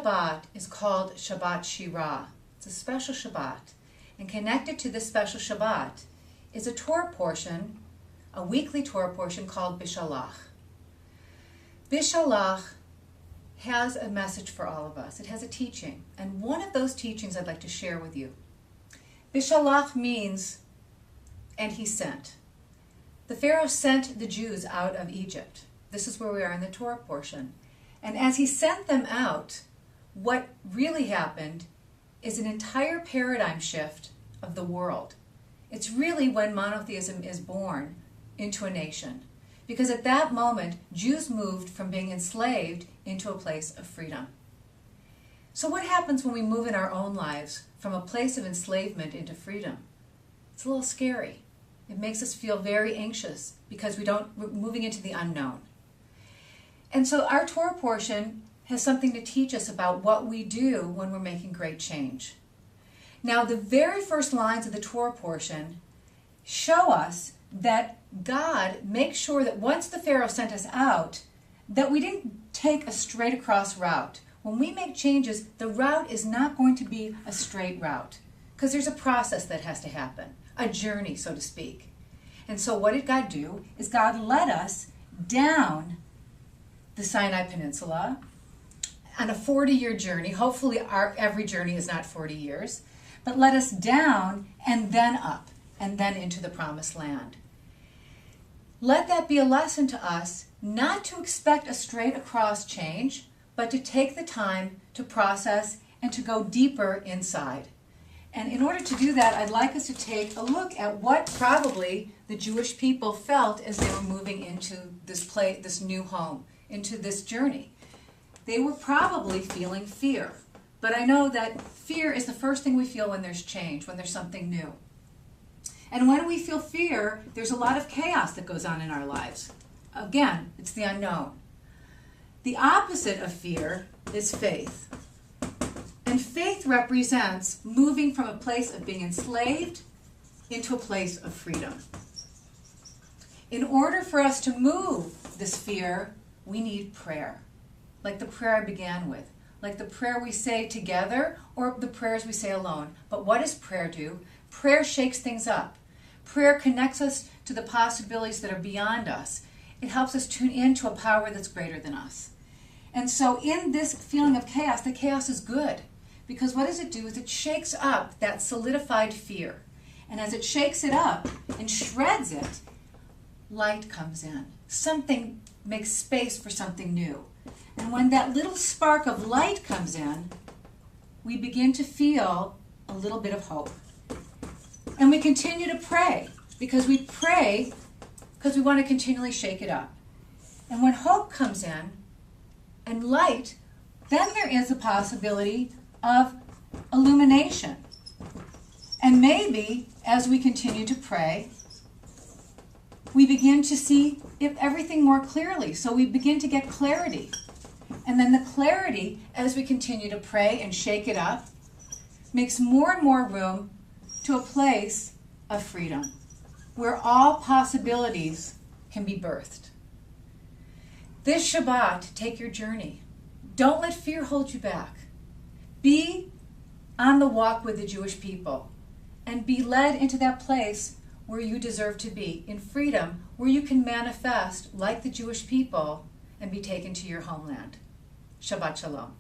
Shabbat is called Shabbat Shirah. It's a special Shabbat. And connected to this special Shabbat is a Torah portion, a weekly Torah portion called Bishalach. Bishalach has a message for all of us. It has a teaching. And one of those teachings I'd like to share with you. Bishalach means, and he sent. The Pharaoh sent the Jews out of Egypt. This is where we are in the Torah portion. And as he sent them out, what really happened is an entire paradigm shift of the world. It's really when monotheism is born into a nation. Because at that moment, Jews moved from being enslaved into a place of freedom. So what happens when we move in our own lives from a place of enslavement into freedom? It's a little scary. It makes us feel very anxious because we're moving into the unknown. And so our Torah portion has something to teach us about what we do when we're making great change. Now, the very first lines of the Torah portion show us that God makes sure that once the Pharaoh sent us out, that we didn't take a straight across route. When we make changes, the route is not going to be a straight route because there's a process that has to happen, a journey, so to speak. And so what did God do is God led us down the Sinai Peninsula on a 40-year journey. Hopefully every journey is not 40 years, but led us down and then up and then into the Promised Land. Let that be a lesson to us not to expect a straight across change, but to take the time to process and to go deeper inside. And in order to do that, I'd like us to take a look at what probably the Jewish people felt as they were moving into this new home, into this journey. They were probably feeling fear. But I know that fear is the first thing we feel when there's change, when there's something new. And when we feel fear, there's a lot of chaos that goes on in our lives. Again, it's the unknown. The opposite of fear is faith. And faith represents moving from a place of being enslaved into a place of freedom. In order for us to move this fear, we need prayer. Like the prayer I began with. Like the prayer we say together or the prayers we say alone. But what does prayer do? Prayer shakes things up. Prayer connects us to the possibilities that are beyond us. It helps us tune into a power that's greater than us. And so in this feeling of chaos, the chaos is good. Because what does it do is it shakes up that solidified fear. And as it shakes it up and shreds it, light comes in. Something makes space for something new. And when that little spark of light comes in, we begin to feel a little bit of hope. And we continue to pray because we pray because we want to continually shake it up. And when hope comes in and light, then there is a possibility of illumination. And maybe as we continue to pray, we begin to see everything more clearly. So we begin to get clarity. And then the clarity, as we continue to pray and shake it up, makes more and more room to a place of freedom, where all possibilities can be birthed. This Shabbat, take your journey. Don't let fear hold you back. Be on the walk with the Jewish people and be led into that place where you deserve to be, in freedom, where you can manifest like the Jewish people and be taken to your homeland. Shabbat Shalom.